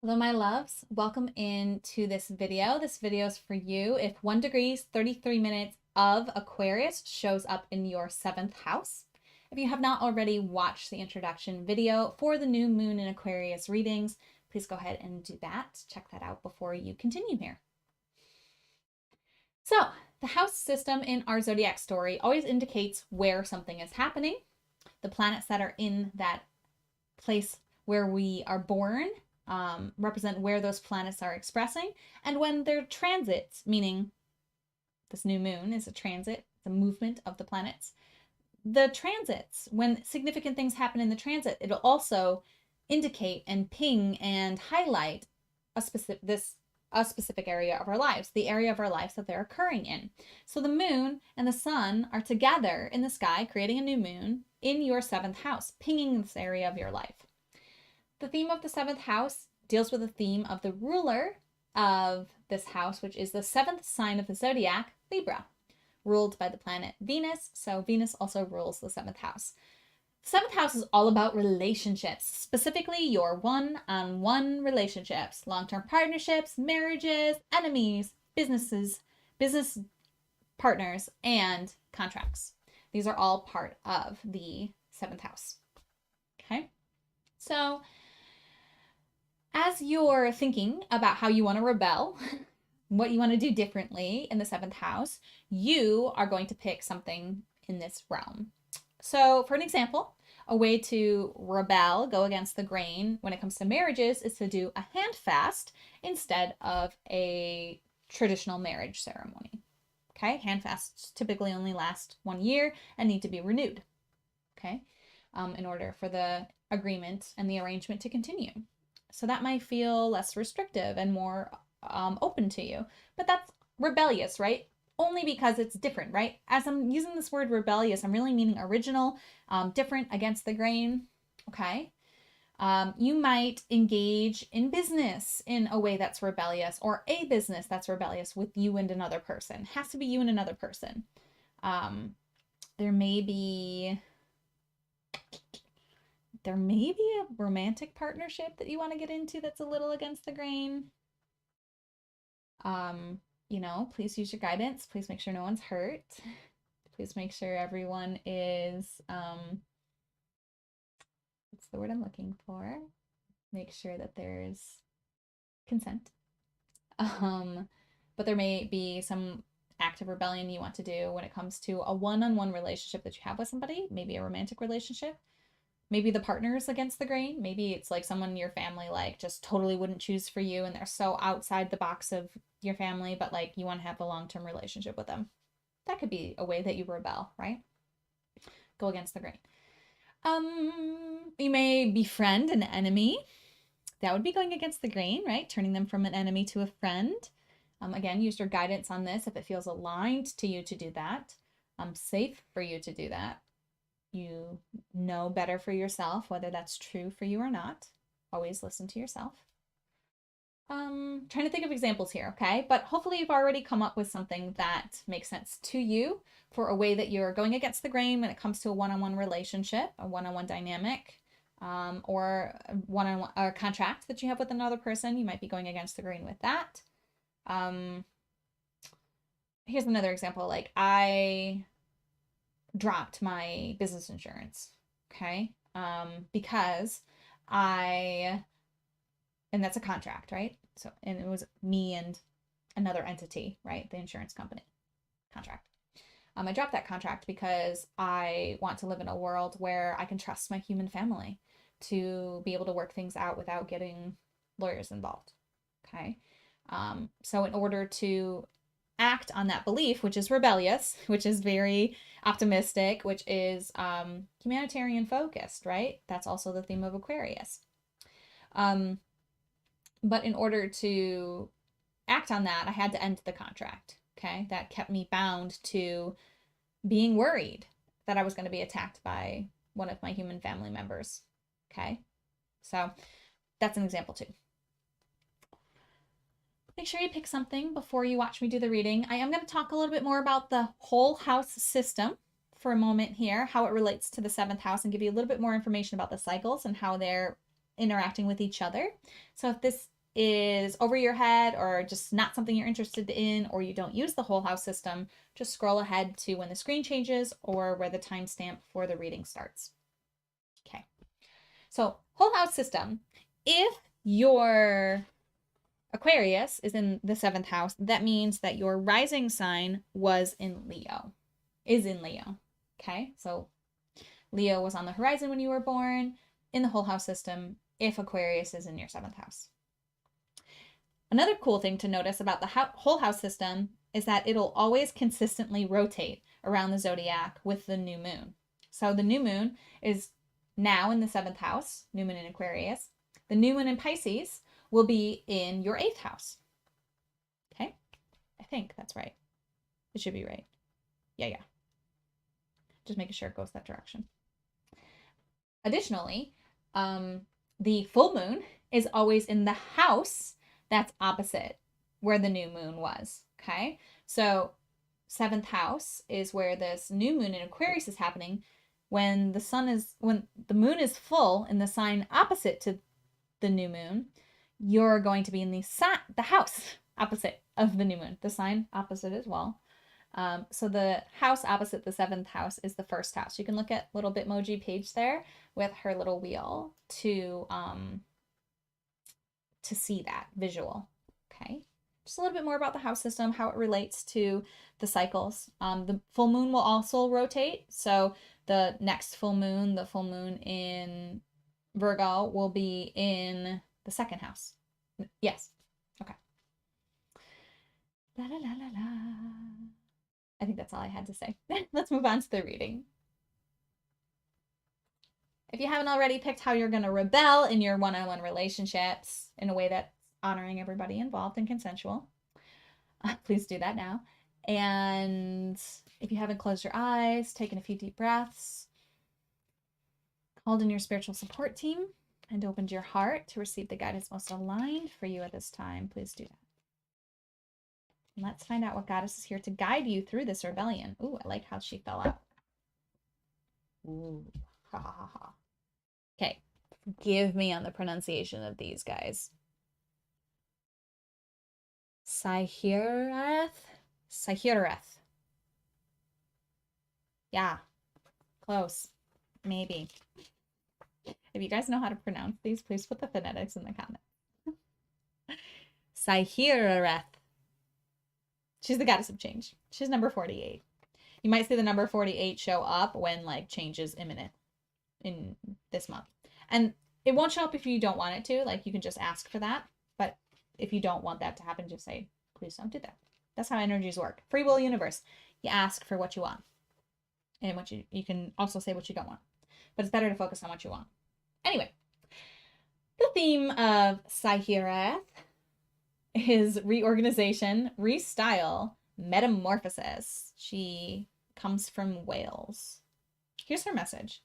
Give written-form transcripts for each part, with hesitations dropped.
Hello, my loves. Welcome into this video. This video is for you if 1 degrees, 33 minutes of Aquarius shows up in your 7th house. If you have not already watched the introduction video for the new moon in Aquarius readings, please go ahead and do that. Check that out before you continue here. So, the house system in our zodiac story always indicates where something is happening. The planets that are in that place where we are born represent where those planets are expressing, and when they're transits, meaning this new moon is a transit, the movement of the planets. The transits, when significant things happen in the transit, it'll also indicate and ping and highlight a specific area of our lives, the area of our lives that they're occurring in. So the moon and the sun are together in the sky, creating a new moon in your 7th house, pinging this area of your life. The theme of the 7th house deals with the theme of the ruler of this house, which is the 7th sign of the zodiac, Libra, ruled by the planet Venus. So Venus also rules the 7th house. The 7th house is all about relationships, specifically your one-on-one relationships, long-term partnerships, marriages, enemies, business partners, and contracts. These are all part of the 7th house. Okay, so as you're thinking about how you want to rebel, what you want to do differently in the 7th house, you are going to pick something in this realm. So for an example, a way to rebel, go against the grain when it comes to marriages is to do a hand fast instead of a traditional marriage ceremony. Okay, hand fasts typically only last 1 year and need to be renewed. Okay, in order for the agreement and the arrangement to continue. So that might feel less restrictive and more open to you. But that's rebellious, right? Only because it's different, right? As I'm using this word rebellious, I'm really meaning original, different, against the grain, okay? You might engage in business in a way that's rebellious, or a business that's rebellious with you and another person. It has to be you and another person. There may be a romantic partnership that you want to get into that's a little against the grain. Please use your guidance. Please make sure no one's hurt. Please make sure everyone is, what's the word I'm looking for? Make sure that there's consent. But there may be some active rebellion you want to do when it comes to a one-on-one relationship that you have with somebody, maybe a romantic relationship. Maybe the partner's against the grain. Maybe it's like someone in your family like just totally wouldn't choose for you and they're so outside the box of your family, but like you want to have a long-term relationship with them. That could be a way that you rebel, right? Go against the grain. You may befriend an enemy. That would be going against the grain, right? Turning them from an enemy to a friend. Again, use your guidance on this if it feels aligned to you to do that. Safe for you to do that. You know better for yourself whether that's true for you or not. Always listen to yourself. Trying to think of examples here, okay? But hopefully you've already come up with something that makes sense to you for a way that you're going against the grain when it comes to a one-on-one relationship, a one-on-one dynamic, or a contract that you have with another person. You might be going against the grain with that. Here's another example. Like I dropped my business insurance, okay? Because and that's a contract, right? So, and it was me and another entity, right? The insurance company contract. I dropped that contract because I want to live in a world where I can trust my human family to be able to work things out without getting lawyers involved, okay? So in order to act on that belief, which is rebellious, which is very optimistic, which is humanitarian focused, right? That's also the theme of Aquarius. But in order to act on that, I had to end the contract, okay? That kept me bound to being worried that I was going to be attacked by one of my human family members, okay? So that's an example too. Make sure you pick something before you watch me do the reading. I am going to talk a little bit more about the whole house system for a moment here, how it relates to the 7th house, and give you a little bit more information about the cycles and how they're interacting with each other. So if this is over your head or just not something you're interested in, or you don't use the whole house system, just scroll ahead to when the screen changes or where the timestamp for the reading starts. Okay. So whole house system. If your Aquarius is in the 7th house, that means that your rising sign was in Leo, is in Leo. Okay. So Leo was on the horizon when you were born in the whole house system if Aquarius is in your 7th house. Another cool thing to notice about the whole house system is that it'll always consistently rotate around the zodiac with the new moon. So the new moon is now in the 7th house, new moon in Aquarius. The new moon in Pisces will be in your 8th house. Okay? I think that's right. It should be right. Yeah. Just making sure it goes that direction. Additionally, the full moon is always in the house that's opposite where the new moon was. Okay. So 7th house is where this new moon in Aquarius is happening. When the moon is full in the sign opposite to the new moon, you're going to be in the house opposite of the new moon, the sign opposite as well. So the house opposite the 7th house is the 1st house. You can look at little Bitmoji page there with her little wheel to see that visual. Okay. Just a little bit more about the house system, how it relates to the cycles. The full moon will also rotate. So the next full moon, the full moon in Virgo, will be in the 2nd house. Yes. Okay. La la la la la. I think that's all I had to say. Let's move on to the reading. If you haven't already picked how you're going to rebel in your one-on-one relationships in a way that's honoring everybody involved and consensual, please do that now. And if you haven't closed your eyes, taken a few deep breaths, called in your spiritual support team, and opened your heart to receive the guidance most aligned for you at this time, please do that. And let's find out what goddess is here to guide you through this rebellion. Ooh, I like how she fell out. Ooh, ha ha ha ha. Okay, forgive me on the pronunciation of these guys. Sahireth? Yeah, close. Maybe. If you guys know how to pronounce these, please put the phonetics in the comments. Sahireth. She's the goddess of change. She's number 48. You might see the number 48 show up when like change is imminent in this month. And it won't show up if you don't want it to. Like you can just ask for that. But if you don't want that to happen, just say, please don't do that. That's how energies work. Free will universe. You ask for what you want. And what you can also say what you don't want. But it's better to focus on what you want. Anyway, the theme of Sahireth is reorganization, restyle, metamorphosis. She comes from Wales. Here's her message.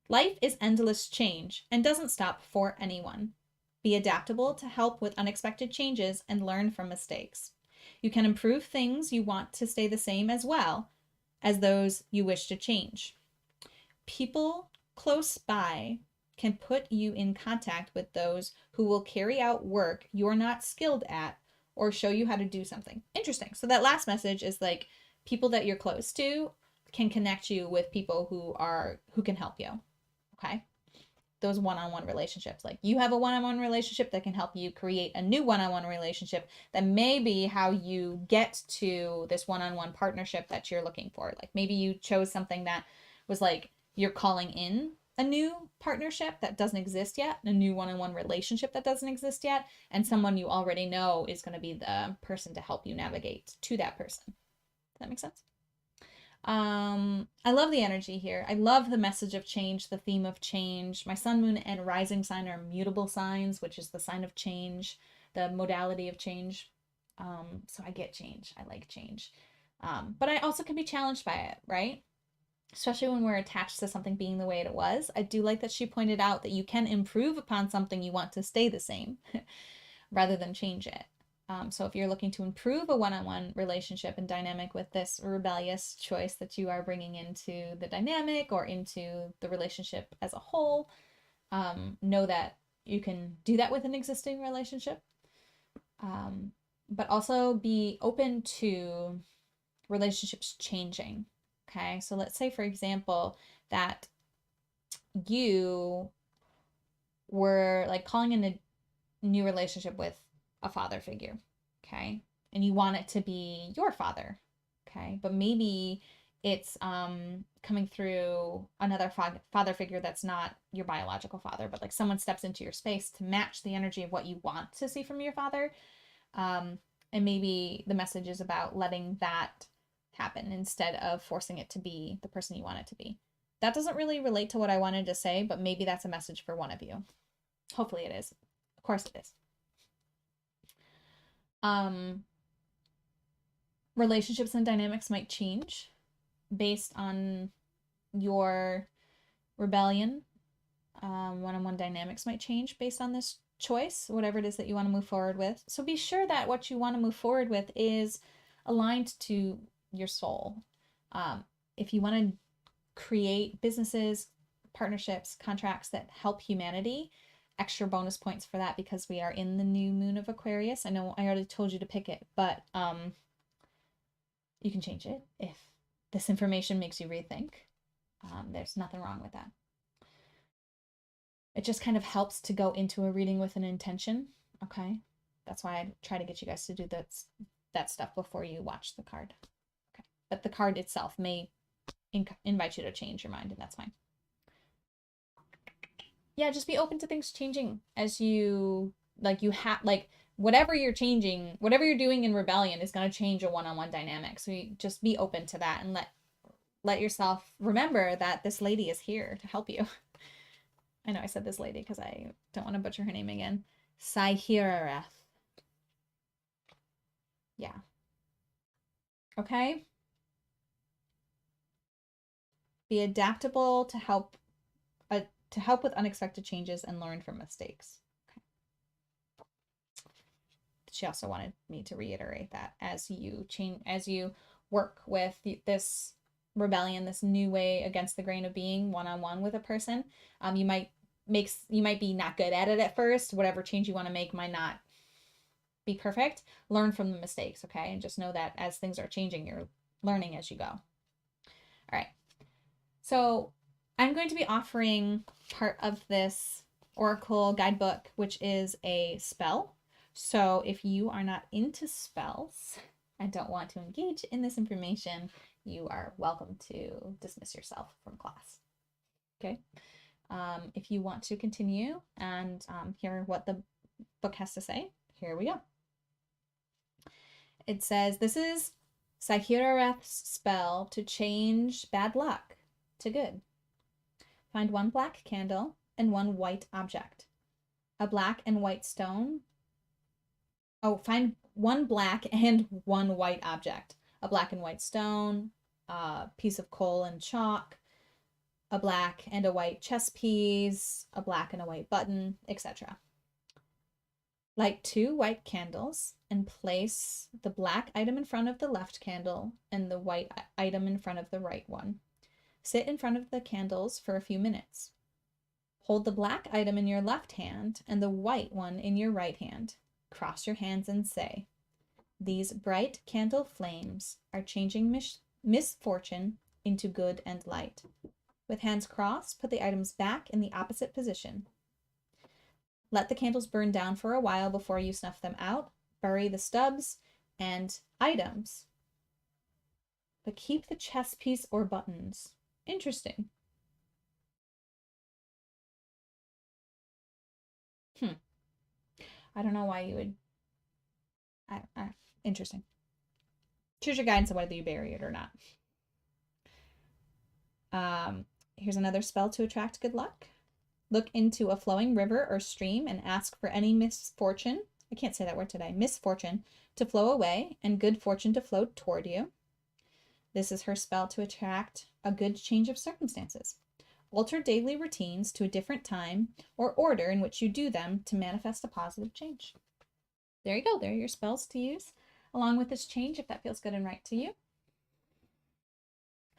Life is endless change and doesn't stop for anyone. Be adaptable to help with unexpected changes and learn from mistakes. You can improve things you want to stay the same as well as those you wish to change. People close by can put you in contact with those who will carry out work you're not skilled at or show you how to do something. Interesting. So that last message is like people that you're close to can connect you with people who can help you. Okay? Those one-on-one relationships. Like you have a one-on-one relationship that can help you create a new one-on-one relationship that may be how you get to this one-on-one partnership that you're looking for. Like maybe you chose something that was like you're calling in a new partnership that doesn't exist yet, a new one-on-one relationship that doesn't exist yet, and someone you already know is going to be the person to help you navigate to that person. Does that make sense? I love the energy here. I love the message of change, the theme of change. My sun, moon, and rising sign are mutable signs, which is the sign of change, the modality of change. So I get change. I like change. But I also can be challenged by it, right? Especially when we're attached to something being the way it was. I do like that she pointed out that you can improve upon something you want to stay the same rather than change it. So if you're looking to improve a one-on-one relationship and dynamic with this rebellious choice that you are bringing into the dynamic or into the relationship as a whole, know that you can do that with an existing relationship. But also be open to relationships changing. Okay, so let's say, for example, that you were like calling in a new relationship with a father figure, okay, and you want it to be your father, okay, but maybe it's coming through another father figure that's not your biological father, but like someone steps into your space to match the energy of what you want to see from your father. And maybe the message is about letting that happen instead of forcing it to be the person you want it to be. That doesn't really relate to what I wanted to say, but maybe that's a message for one of you. Hopefully it is. Of course it is. Relationships and dynamics might change based on your rebellion. One-on-one dynamics might change based on this choice, whatever it is that you want to move forward with. So be sure that what you want to move forward with is aligned to your soul. If you want to create businesses, partnerships, contracts that help humanity, extra bonus points for that because we are in the new moon of Aquarius. I know I already told you to pick it, but you can change it if this information makes you rethink. There's nothing wrong with that. It just kind of helps to go into a reading with an intention, okay? That's why I try to get you guys to do that stuff before you watch the card. Okay. But the card itself may invite you to change your mind, and that's fine. Yeah, just be open to things changing as you, like, whatever you're changing, whatever you're doing in rebellion is going to change a one-on-one dynamic. So you just be open to that and let yourself remember that this lady is here to help you. I know I said this lady because I don't want to butcher her name again. Saihirareth. Yeah. Okay. Be adaptable to help with unexpected changes and learn from mistakes. Okay. She also wanted me to reiterate that as you work with this rebellion, this new way against the grain of being one-on-one with a person, you might be not good at it at first. Whatever change you want to make might not be perfect. Learn from the mistakes, okay? And just know that as things are changing, you're learning as you go. All right. So I'm going to be offering part of this Oracle guidebook, which is a spell. So if you are not into spells and don't want to engage in this information, you are welcome to dismiss yourself from class. Okay. If you want to continue and hear what the book has to say, here we go. It says, this is Saihirareth's spell to change bad luck to good. Find one black candle and one white object. A black and white stone. Oh, find one black and one white object. A black and white stone, a piece of coal and chalk, a black and a white chess piece, a black and a white button, etc. Light 2 white candles and place the black item in front of the left candle and the white item in front of the right one. Sit in front of the candles for a few minutes. Hold the black item in your left hand and the white one in your right hand. Cross your hands and say, these bright candle flames are changing misfortune into good and light. With hands crossed, put the items back in the opposite position. Let the candles burn down for a while before you snuff them out. Bury the stubs and items, but keep the chess piece or buttons. Interesting. I don't know why you would. Interesting. Choose your guidance on whether you bury it or not. Here's another spell to attract good luck. Look into a flowing river or stream and ask for any misfortune. I can't say that word today. Misfortune to flow away and good fortune to flow toward you. This is her spell to attract a good change of circumstances. Alter daily routines to a different time or order in which you do them to manifest a positive change. There you go. There are your spells to use along with this change if that feels good and right to you.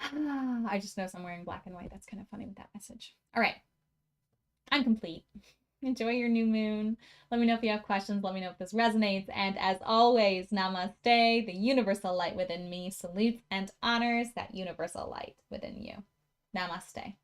I just noticed I'm wearing black and white. That's kind of funny with that message. All right. I'm complete. Enjoy your new moon. Let me know if you have questions. Let me know if this resonates. And as always, namaste. The universal light within me salutes and honors that universal light within you. Namaste.